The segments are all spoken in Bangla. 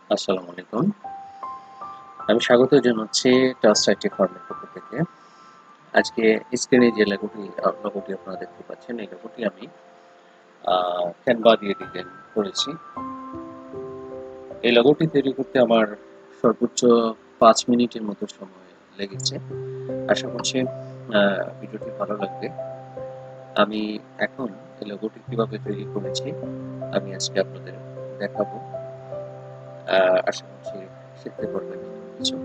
আসসালামু আলাইকুম। আমি স্বাগত জানাচ্ছি টাস্ক আইটি ফার্মের পক্ষ থেকে। আজকে স্ক্রিনে যে লোগোটি আপনারা দেখতে পাচ্ছেন, এই লোগোটি আমি ক্যানভা দিয়ে ডিজাইন করেছি। এই লোগোটি তৈরি করতে আমার সর্বোচ্চ ৫ মিনিটের মতো সময় লেগেছে। আশা করছি ভিডিওটি ভালো লাগবে। আমি এখন এই লোগোটি কিভাবে তৈরি করেছি আমি আজকে আপনাদের দেখাবো। আশা করছি শিখতে পারবেন কিছু।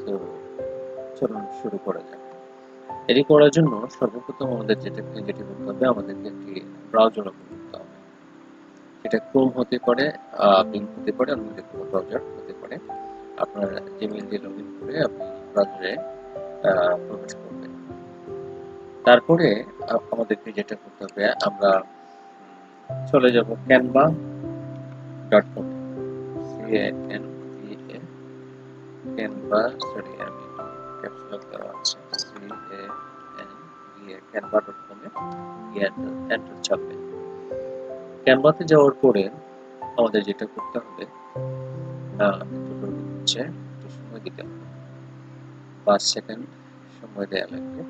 তো চলুন শুরু করা যাক। এটি করার জন্য সর্বপ্রথম আমাদের যেটি করতে হবে, আমাদেরকে একটি ব্রাউজার ওপেন করতে হবে। সেটা ক্রোম হতে পারে, বিং হতে পারে, অন্য যে কোনো ব্রাউজার হতে পারে। আপনার জিমেইল দিয়ে লগ ইন করে আপনি ব্রাউজারে প্রবেশ করবেন। তারপরে আমাদেরকে যেটা করতে হবে, আমরা চলে যাব canva.com। ক্যানভা, সরি আমি ক্যাপস লক দেওয়া আছে, canva.com এ এন্টার চাপবেন। ক্যানভাতে যাওয়ার পরে আমাদের যেটা করতে হবে, একটু হচ্ছে একটু সময় দিতে হবে, ৫ সেকেন্ড সময় দেওয়া লাগবে।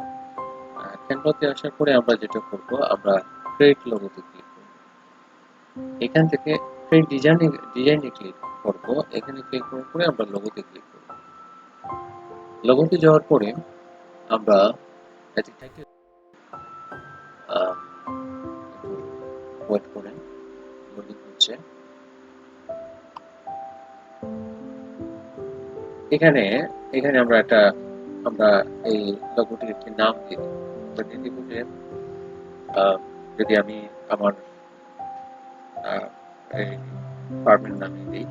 ক্যানভাতে আসার পরে আমরা যেটা করব, আমরা ক্রিয়েট লোগোতে ক্লিক করব। এখান থেকে ক্রিয়েট ডিজাইনে ক্লিক করব। এখানে ক্লিক করার পরে আমরা লোগোতে ক্লিক করব। লোগোতে যাওয়ার পরে আমরা ওয়েট করেন, লোডিং হচ্ছে। এখানে আমরা এই লোগোটির একটি নাম দিয়ে দিব। আমরা দিয়ে দিব যে যদি আমি আমার এই ফার্মের নামে দিই,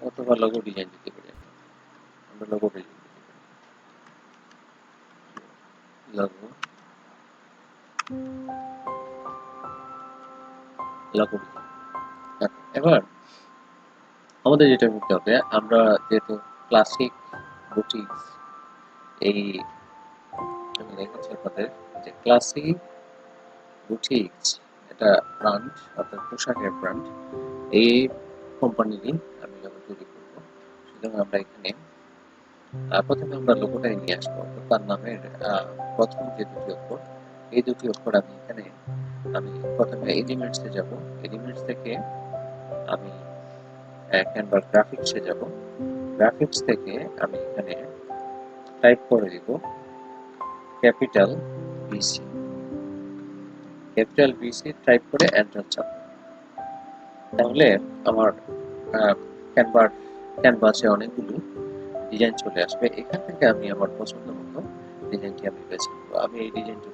অথবা লোগো ডিজাইন দিতে পারি। আমরা লোগো ডিজাইন দিতে পারি, লোগো লোগো ডিজাইন। এবার আমাদের যেটা করতে হবে, আমরা যেহেতু ক্লাসিক বুটিক্স, এই আমি দেখাচ্ছি আপনাদের যে ক্লাসিক বুটিক্স এটা ব্র্যান্ড, অর্থাৎ পোশাকের ব্র্যান্ড। এই কোম্পানিরই আমি লোগো তৈরি করবো। সুতরাং আমরা এখানে প্রথমে আমরা লোগোটাই নিয়ে আসবো। তার নামের প্রথম যে দুটি অক্ষর, এই দুটি অক্ষর আমি প্রথমে এলিমেন্টসে যাব। এলিমেন্টস থেকে আমি ক্যানভা গ্রাফিক্সে যাব। গ্রাফিক্স থেকে আমি এখানে টাইপ করে দিব capital BC. Capital BC type করে এন্টার চাপ। তাহলে আমার ক্যানভাসে অনেকগুলো ডিজাইন চলে আসবে। এখান থেকে আমি আমার পছন্দ মতো ডিজাইনটি আমি বেছে নেব। আমি এই ডিজাইনটি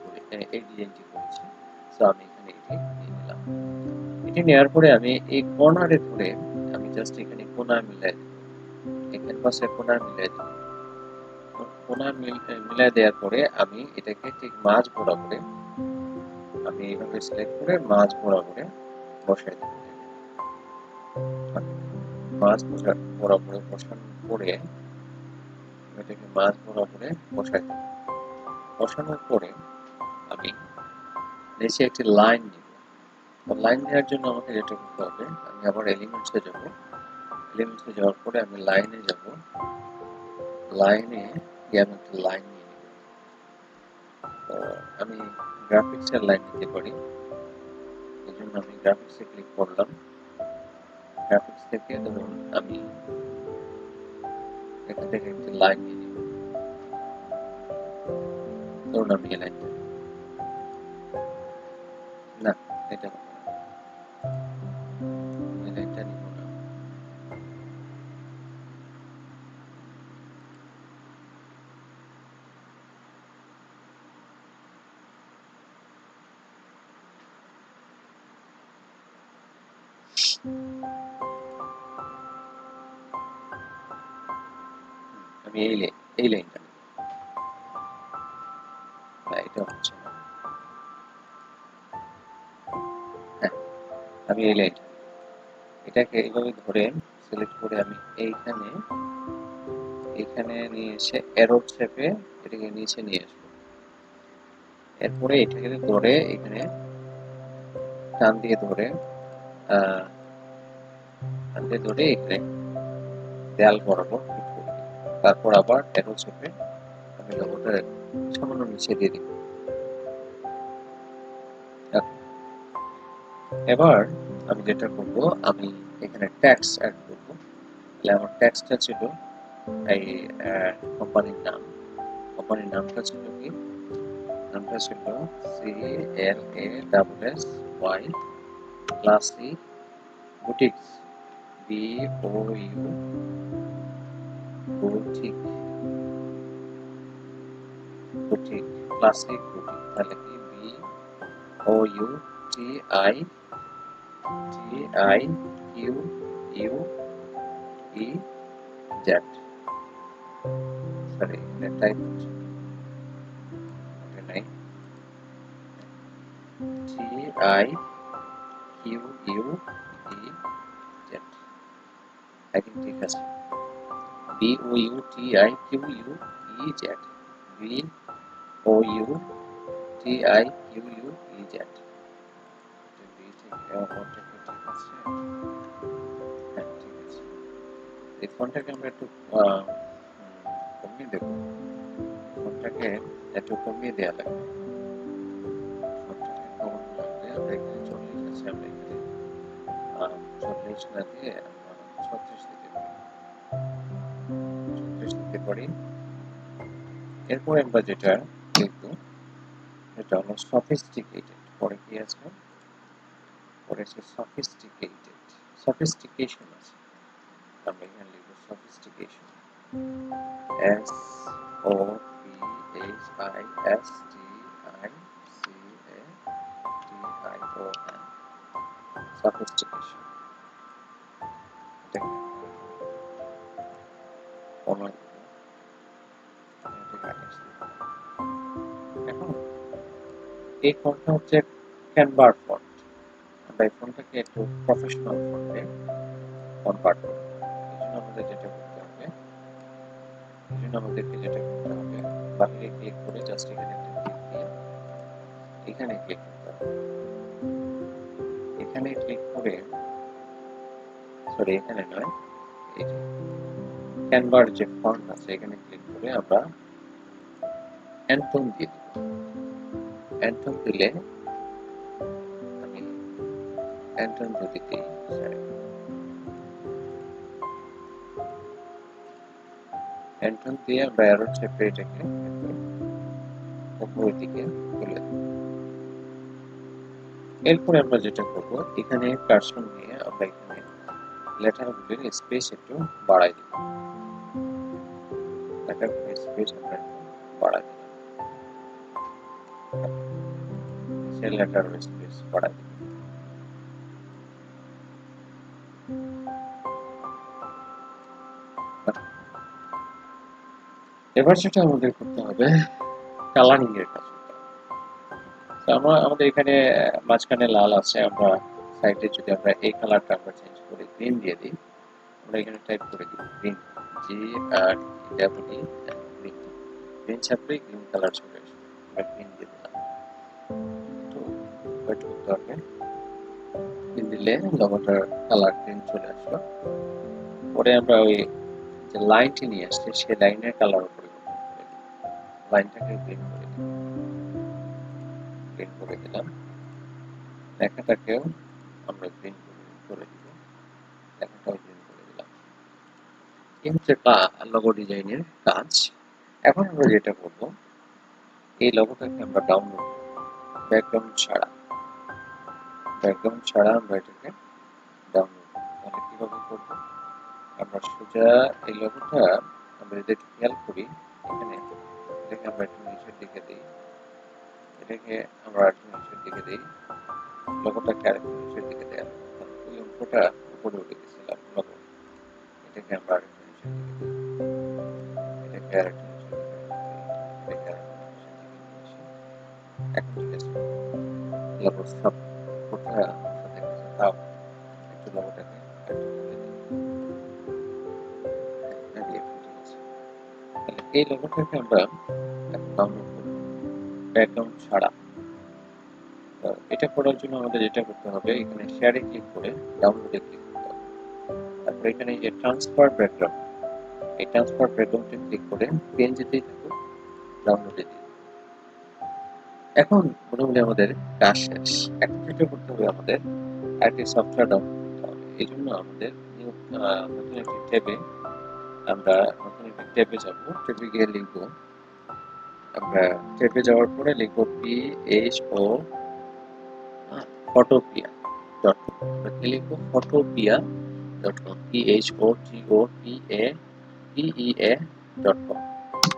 করেছি, সো আমি এখানে এটি নিয়ে নিলাম। এটি নেওয়ার পরে আমি এই কর্নারে ধরে আমি জাস্ট এখানে কোণা মিলাই দেব। এই ক্যানভাসের কোণা মিলাই দেব। কোণা মিলাই দেওয়ার পরে আমি এটাকে ঠিক মাঝ বরাবরে আমি এইভাবে সিলেক্ট করে মাঝ বরাবরে বসাই দেব। মাঝ বরাবরে বসানোর পরে এটাকে মাঝ বরাবরে বসাই দেব। বসানোর পরে আমি নিচে একটি লাইন নিব। লাইন নেওয়ার জন্য আমাকে যেটা করতে হবে, আমি আবার এলিমেন্টসে যাব। এলিমেন্টসে যাওয়ার পরে আমি লাইনে যাব। লাইনে গিয়ে আমি একটা লাইন নিয়ে নিব। আমি গ্রাফিক্সের লাইন নিতে পারি, এই জন্য আমি গ্রাফিক্সে ক্লিক করলাম। গ্রাফিক্স থেকে ধরুন আমি এখান থেকে একটি লাইন নিয়ে নিব। ধরুন আমি এই লাইনটা না, এটা এই লাইনটা নিব না। আমি এই লাইনটা নিব না, এটা হচ্ছে না। হ্যাঁ, আমি এই লাইনটা, এটাকে এইভাবে ধরে সিলেক্ট করে আমি এইখানে এখানে নিয়ে এসে অ্যারো শেপে এটাকে নিচে নিয়ে আসবো। এরপরে এটাকে ধরে এখানে টান দিয়ে ধরে এখানে দেয়াল বরাবর ফিট করে দিই। তারপর আবার অ্যারো শেপে আমি লোগোটা সামান্য নিচে দিয়ে দিব। এবার আমি যেটা করব, আমি এখানে ট্যাক্স অ্যাড করব। তাহলে আমার ট্যাক্সটা ছিল এই কোম্পানির নাম। কোম্পানির নামটা ছিল কি? নামটা ছিল CLASSY classic boutiques, BOU boutique, boutique classic boutique. তাহলে কি BOUTITIQUEZ, সরি এটা টাইপ হচ্ছে এটা নাই, TIQUEZ, এখন ঠিক আছে। BOUTIQUEZ, BOUTIQUEZ, ঠিক আছে। হ্যাঁ, ঠিক আছে। এই ফন্টটাকে আমরা একটু কমিয়ে দেবো। ফন্টটাকে একটু কমিয়ে দেওয়া লাগবে। ফন্টটাকে কমানো লাগবে। আমরা এখানে 40 আছে, আমরা এখানে 40 না দিয়ে আমরা 36 দিতে পারি। 36 দিতে পারি। এরপর আমরা যেটা লিখবো এটা হলো সফিস্টিকেটেড। পরে কি আছে? পরে আছে সফিস্টিকেটেড, সফিস্টিকেশন আছে। আমরা এখানে লিখবো সফিস্টিকেশন, SOPHISTICATION, sophistication, এটাকে কমাই দিব, এটাকে 28 দিব। এখন এই ফন্টটা হচ্ছে ক্যানভার ফন্ট। আমরা এই ফন্টটাকে একটু প্রফেশনাল ফন্টে কনভার্ট করব। এই জন্য আমাদেরকে যেটা করতে হবে, বাহিরে ক্লিক করে জাস্ট এখানে একটা ক্লিক দিয়ে এখানে ক্লিক করতে হবে। এখানে ক্লিক করে, সরি এখানে নয়, এই যে ক্যানভার যে ফন্ট আছে এখানে ক্লিক করে আমরা অ্যান্টন দিয়ে দেব। অ্যান্টন দিলে, আমি অ্যান্টন যদি দিই, সরি অ্যান্টন দিয়ে আমরা অ্যারো চেপে এটাকে একটু উপরের দিকে তুলে দেব। এরপরে আমরা যেটা করব, এখানে কার্সর নিয়ে আমরা এখানে লেটারগুলির স্পেস একটু বাড়াই দেব। লেটারগুলির স্পেস আমরা একটু বাড়াই দিলাম। সেই লেটারের স্পেস বাড়াই দিলাম। এবার যেটা আমাদের করতে হবে, কালারিং এর কাজ করতে হবে। তো আমাদের এখানে মাঝখানে লাল আছে, আমরা সাইডে যদি আমরা এই কালারটা আমরা চেঞ্জ করে গ্রিন দিয়ে দিই, আমরা এখানে টাইপ করে দিই গ্রিন, GREEN, গ্রিন। গ্রিন ছাপলেই গ্রিন কালার চলে আসবে। আমরা গ্রিন দিয়ে দিলাম। তো ওয়েট করতে হবে। গ্রিন দিলে লোগোটার কালার গ্রিন চলে আসলো। পরে আমরা ওই যে লাইনটি নিয়ে আসছে সেই লাইনের কালার পরিবর্তন করে দিই। লাইনটাকে গ্রিন করে দিই, গ্রিন করে দিলাম। লেখাটাকেও আমরা গ্রিন করে দিব, লেখাটাও গ্রিন করে দিলাম। এই হচ্ছে লোগো ডিজাইনের কাজ। এখন আমরা যেটা করব, এই লোগোটাকে আমরা ডাউনলোড করব ব্যাকগ্রাউন্ড ছাড়া। ব্যাকগ্রাউন্ড ছাড়া আমরা এটাকে ডাউনলোড করব। তাহলে কিভাবে করব? আমরা সোজা এই লোগোটা আমরা যদি খেয়াল করি, এখানে এটাকে আমরা একটু নিচের দিকে দিই, এটাকে আমরা একটু নিচের দিকে দিই, লোগোটাকে আরেকটু নিচের দিকে দেওয়া, ওই অঙ্কটা উপরে উঠে গেছিলাম লোগো, এটাকে আমরা আরেকটু নিচের দিকে দিই, এটাকে আরেকটু নিচের দিকে দিই, এটাকে আরেকটু নিচের দিকে দিয়েছি। এখন ঠিক আছে, লোগোর সব কোথায় সাথে গেছে তাও একটু লোগোটাকে একটু তুলে দিই, ঠিক আছে। এই লোগোটাকে আমরা এখন ডাউনলোড করব ব্যাকগ্রাউন্ড ছাড়া। তো এটা করার জন্য আমাদের যেটা করতে হবে, এখানে শেয়ারে ক্লিক করে ডাউনলোডে ক্লিক করতে হবে। তারপর এখানে এই যে ট্রান্সফার ব্যাকগ্রাউন্ড, এই ট্রান্সফার ব্যাকগ্রাউন্ডে ক্লিক করে পিএনজিতেই থাকুক, ডাউনলোডে দিই। এখন মোটামুটি আমাদের কাজ শেষ। এখন যেটা করতে হবে, আমাদের একটি সফটওয়্যার ডাউনলোড করতে হবে। এই জন্য আমাদের নতুন একটি ট্যাবে যাব। ট্যাবে গিয়ে লিখবো, আমরা ট্যাবে যাওয়ার পরে লিখবো PHO ফটোপিয়া ডট কম। আমরা কি লিখবো? ফটোপিয়া ডট কম, PHOTOPAPEA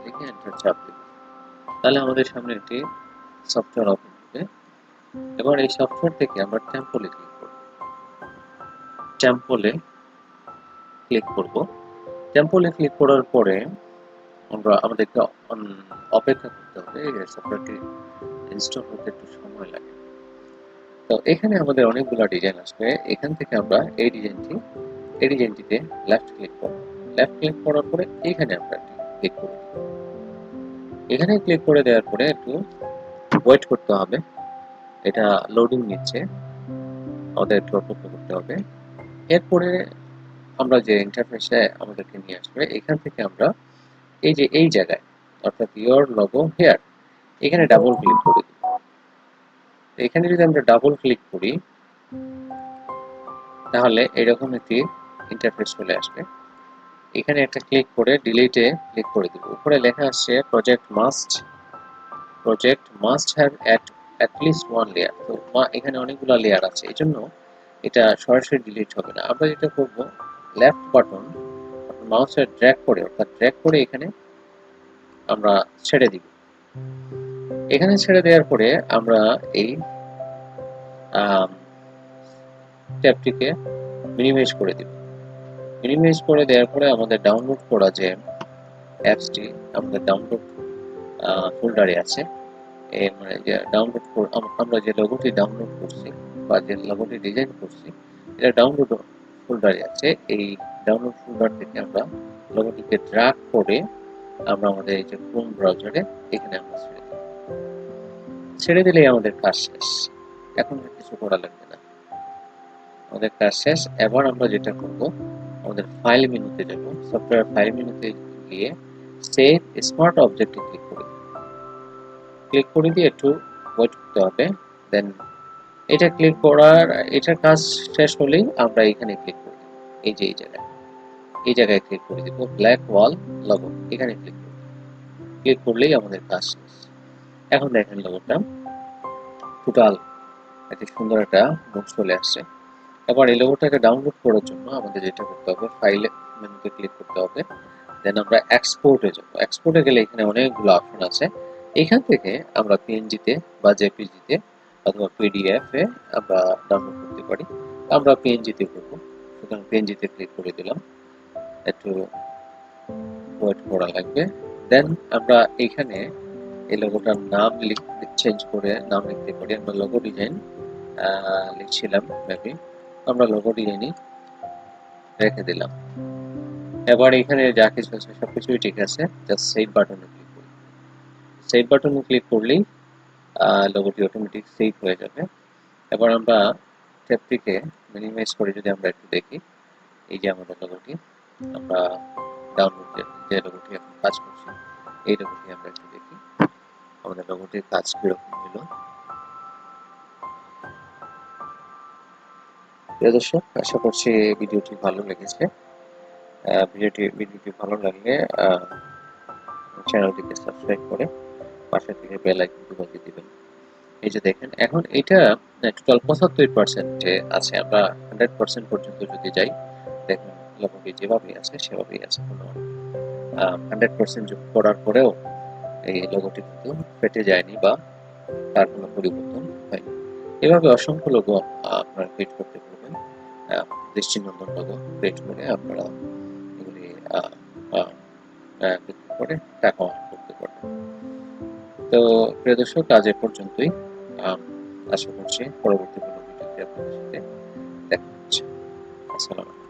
লিখে এন্টার চাপ দেব। তাহলে আমাদের সামনে একটি সফটওয়্যার ওপেন হবে। এবার এই সফটওয়্যার থেকে আমরা টেম্পলে ক্লিক করব। টেম্পলে ক্লিক করব। টেম্পলে ক্লিক করার পরে আমাদেরকে অপেক্ষা করতে হবে। এই সফটওয়্যারটি ইনস্টল হতে একটু সময় লাগে। তো এখানে আমাদের অনেকগুলো ডিজাইন আসবে। এখান থেকে আমরা এই ডিজাইনটিতে লেফট ক্লিক করব। লেফট ক্লিক করার পরে এখানে আমরা ক্লিক করব। এখানে ক্লিক করে দেওয়ার পরে একটু ওয়েট করতে হবে। এটা লোডিং নিচ্ছে, আমাদের একটু অপেক্ষা করতে হবে। এরপরে আমরা যে ইন্টারফেসে আমাদেরকে নিয়ে আসবে, এখান থেকে আমরা এই যে এই জায়গায়, অর্থাৎ ইয়োর লোগো হেয়ার, এখানে ডাবল ক্লিক করে দিব। এখানে যদি আমরা ডাবল ক্লিক করি, তাহলে এরকম একটি ইন্টারফেস চলে আসবে। এখানে একটা ক্লিক করে ডিলিটে ক্লিক করে দিব। উপরে লেখা আসছে project must have at least one layer। তো এখানে অনেকগুলো লেয়ার আছে, এই জন্য এটা সরাসরি ডিলিট হবে না। আমরা যেটা করব, লেফট বাটন মাউসের ড্র্যাগ করে এখানে আমরা ছেড়ে দিব। এখানে ছেড়ে দেওয়ার পরে আমরা এই ট্যাবটিকে মিনিমাইজ করে দিব। মিনিমাইজ করে দেওয়ার পরে আমাদের ডাউনলোড করা যে অ্যাপসটি আমাদের ডাউনলোড ফোল্ডারে আছে, মানে যে আমরা যে লোগোটি ডাউনলোড করছি বা যে লোগোটি ডিজাইন করছি, এটা ডাউনলোড ফোল্ডারে আছে। এই ডাউনলোড ফোল্ডার থেকে আমরা লোগোটিকে ড্র্যাগ করে আমরা আমাদের এই যে ক্রোম ব্রাউজারে এখানে আমরা ছেড়ে দিলেই আমাদের কাজ শেষ। এখন কিছু করা লাগবে না, আমাদের কাজ শেষ। এবার আমরা যেটা করব, আমাদের ফাইল মেনুতে যাব। সফটওয়্যার ফাইল মেনুতে গিয়ে সেভ স্মার্ট অবজেক্টে ক্লিক করে দিয়ে একটু ওয়েট করতে হবে। দেন এটার কাজ শেষ হলেই আমরা এখানে ক্লিক করে দেব। এই যে এই জায়গায় ক্লিক করে দিব, ব্ল্যাক ওয়াল লোগো, এখানে ক্লিক করলেই আমাদের কাজ শেষ। এখন দেখেন লোগোটা টোটাল একটা সুন্দর একটা মুখ চলে আসছে। এবার এই লোগোটাকে ডাউনলোড করার জন্য আমাদের যেটা করতে হবে, ফাইল মেনুতে ক্লিক করতে হবে। দেন আমরা এক্সপোর্টে যাব। এক্সপোর্টে গেলে এখানে অনেকগুলো অপশন আছে। এখান থেকে আমরা পিএনজিতে বা জেপিজিতে অথবা পিডিএফে আমরা ডাউনলোড করতে পারি। আমরা পিএনজিতে করব, সুতরাং পিএনজিতে ক্লিক করে দিলাম। একটু ওয়েট করা লাগবে। দেন আমরা এখানে এই লোগোটার নাম চেঞ্জ করে নাম লিখতে পারি। আমরা লোগো ডিজাইন লিখছিলাম মেবি, আমরা লোগো ডিজাইনই রেখে দিলাম। এবার এখানে যা কিছু আছে সবকিছুই ঠিক আছে, জাস্ট সেভ বাটনে ক্লিক করি। সেভ বাটনে ক্লিক করলেই লোগোটি অটোমেটিক সেভ হয়ে যাবে। এবার আমরা ট্যাবটিকে মিনিমাইজ করে যদি আমরা একটু দেখি, এই যে আমাদের লোগোটি, আমরা ডাউনলোড যে লোগোটি এখন কাজ করছি, এই লোগোটি আমরা একটু দেখি আমাদের লোগোটির কাজ কিরকম হলো। প্রিয় দর্শক, আশা করছি ভিডিওটি ভালো লেগেছে। ভিডিওটি ভালো লাগলে চ্যানেলটিকে সাবস্ক্রাইব করে পাশে থেকে বেল আইকনটি বাজিয়ে দিবেন। এই যে দেখেন, এখন এটা টোটাল 75% আছে। আমরা 100% পর্যন্ত যদি যাই, দেখুন লোগোটি যেভাবেই আছে সেভাবেই আছে, কোনো 100% যোগ করার পরেও এই লোগোটি কিন্তু ফেটে যায়নি বা তার কোনো পরিবর্তন হয়নি। এভাবে অসংখ্য লোগো আপনারা ক্রিয়েট করতে পারবেন। দৃষ্টিনন্দন লোগো ক্রিয়েট করে আপনারা এগুলি বিক্রি করে টাকা অর্জন করতে পারবেন। তো প্রিয় দর্শক, আজ এ পর্যন্তই। আশা করছি পরবর্তী কোনো ভিডিওতে আপনাদের সাথে দেখা হচ্ছে। আসসালামু আলাইকুম।